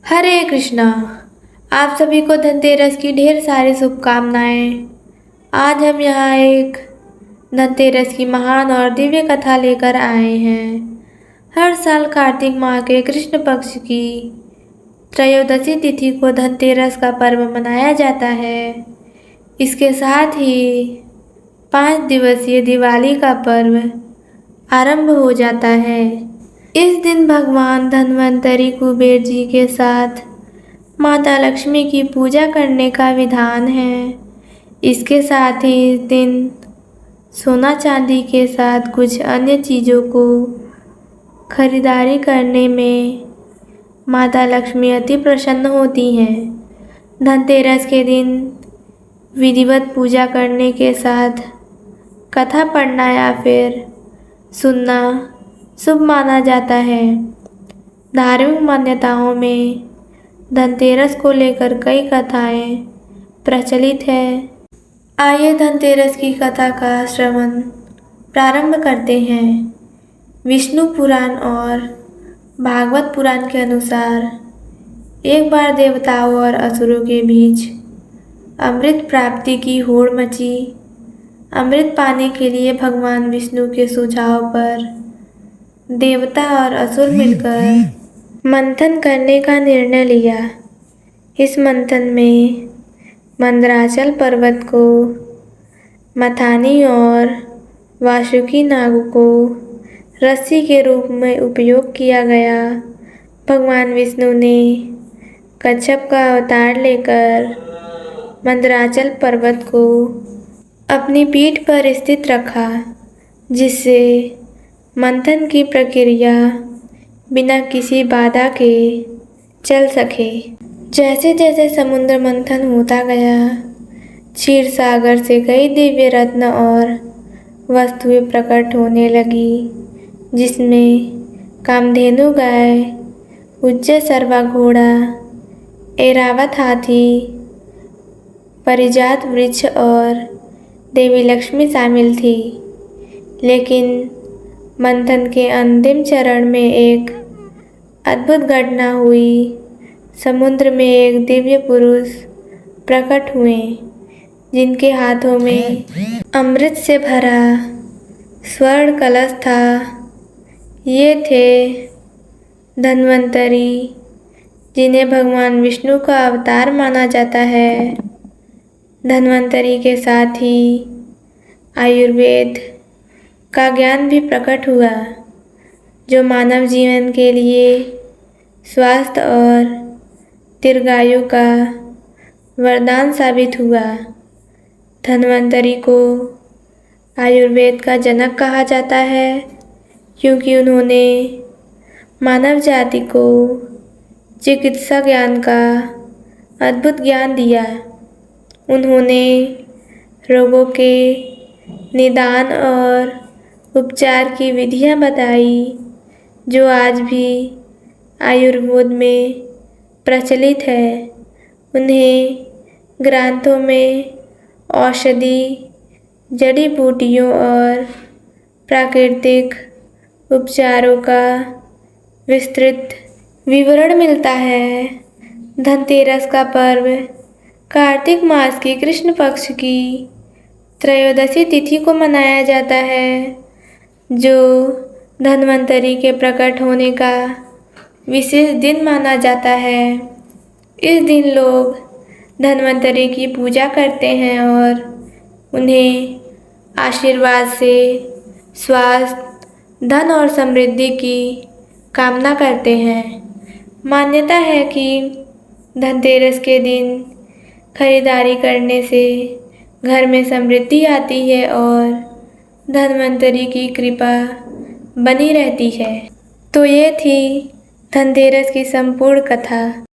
हरे कृष्णा। आप सभी को धनतेरस की ढेर सारी शुभकामनाएं। आज हम यहाँ एक धनतेरस की महान और दिव्य कथा लेकर आए हैं। हर साल कार्तिक माह के कृष्ण पक्ष की त्रयोदशी तिथि को धनतेरस का पर्व मनाया जाता है। इसके साथ ही 5 दिवसीय दिवाली का पर्व आरंभ हो जाता है। इस दिन भगवान धन्वंतरी कुबेर जी के साथ माता लक्ष्मी की पूजा करने का विधान है। इसके साथ ही इस दिन सोना चांदी के साथ कुछ अन्य चीज़ों को खरीदारी करने में माता लक्ष्मी अति प्रसन्न होती हैं। धनतेरस के दिन विधिवत पूजा करने के साथ कथा पढ़ना या फिर सुनना शुभ माना जाता है। धार्मिक मान्यताओं में धनतेरस को लेकर कई कथाएं प्रचलित है। आइए धनतेरस की कथा का श्रवण प्रारंभ करते हैं। विष्णु पुराण और भागवत पुराण के अनुसार एक बार देवताओं और असुरों के बीच अमृत प्राप्ति की होड़ मची। अमृत पाने के लिए भगवान विष्णु के सुझाव पर देवता और असुर मिलकर मंथन करने का निर्णय लिया। इस मंथन में मंदराचल पर्वत को, मथानी और वासुकी नाग को रस्सी के रूप में उपयोग किया गया। भगवान विष्णु ने कच्छप का अवतार लेकर मंदराचल पर्वत को अपनी पीठ पर स्थित रखा, जिससे मंथन की प्रक्रिया बिना किसी बाधा के चल सके। जैसे जैसे समुद्र मंथन होता गया, क्षीर सागर से कई दिव्य रत्न और वस्तुएं प्रकट होने लगी, जिसमें कामधेनु गाय, उज्जय सर्वा घोड़ा, ऐरावत हाथी, पारिजात वृक्ष और देवी लक्ष्मी शामिल थी। लेकिन मंथन के अंतिम चरण में एक अद्भुत घटना हुई। समुद्र में एक दिव्य पुरुष प्रकट हुए, जिनके हाथों में अमृत से भरा स्वर्ण कलश था। ये थे धन्वंतरी, जिन्हें भगवान विष्णु का अवतार माना जाता है। धन्वंतरी के साथ ही आयुर्वेद का ज्ञान भी प्रकट हुआ, जो मानव जीवन के लिए स्वास्थ्य और दीर्घायु का वरदान साबित हुआ। धन्वंतरी को आयुर्वेद का जनक कहा जाता है, क्योंकि उन्होंने मानव जाति को चिकित्सा ज्ञान का अद्भुत ज्ञान दिया। उन्होंने रोगों के निदान और उपचार की विधियां बताई, जो आज भी आयुर्वेद में प्रचलित है। उन्हें ग्रंथों में औषधि, जड़ी बूटियों और प्राकृतिक उपचारों का विस्तृत विवरण मिलता है। धनतेरस का पर्व कार्तिक मास की कृष्ण पक्ष की त्रयोदशी तिथि को मनाया जाता है, जो धन्वंतरी के प्रकट होने का विशेष दिन माना जाता है। इस दिन लोग धन्वंतरी की पूजा करते हैं और उन्हें आशीर्वाद से स्वास्थ्य, धन और समृद्धि की कामना करते हैं। मान्यता है कि धनतेरस के दिन खरीदारी करने से घर में समृद्धि आती है और धन्वंतरी की कृपा बनी रहती है। तो ये थी धनतेरस की संपूर्ण कथा।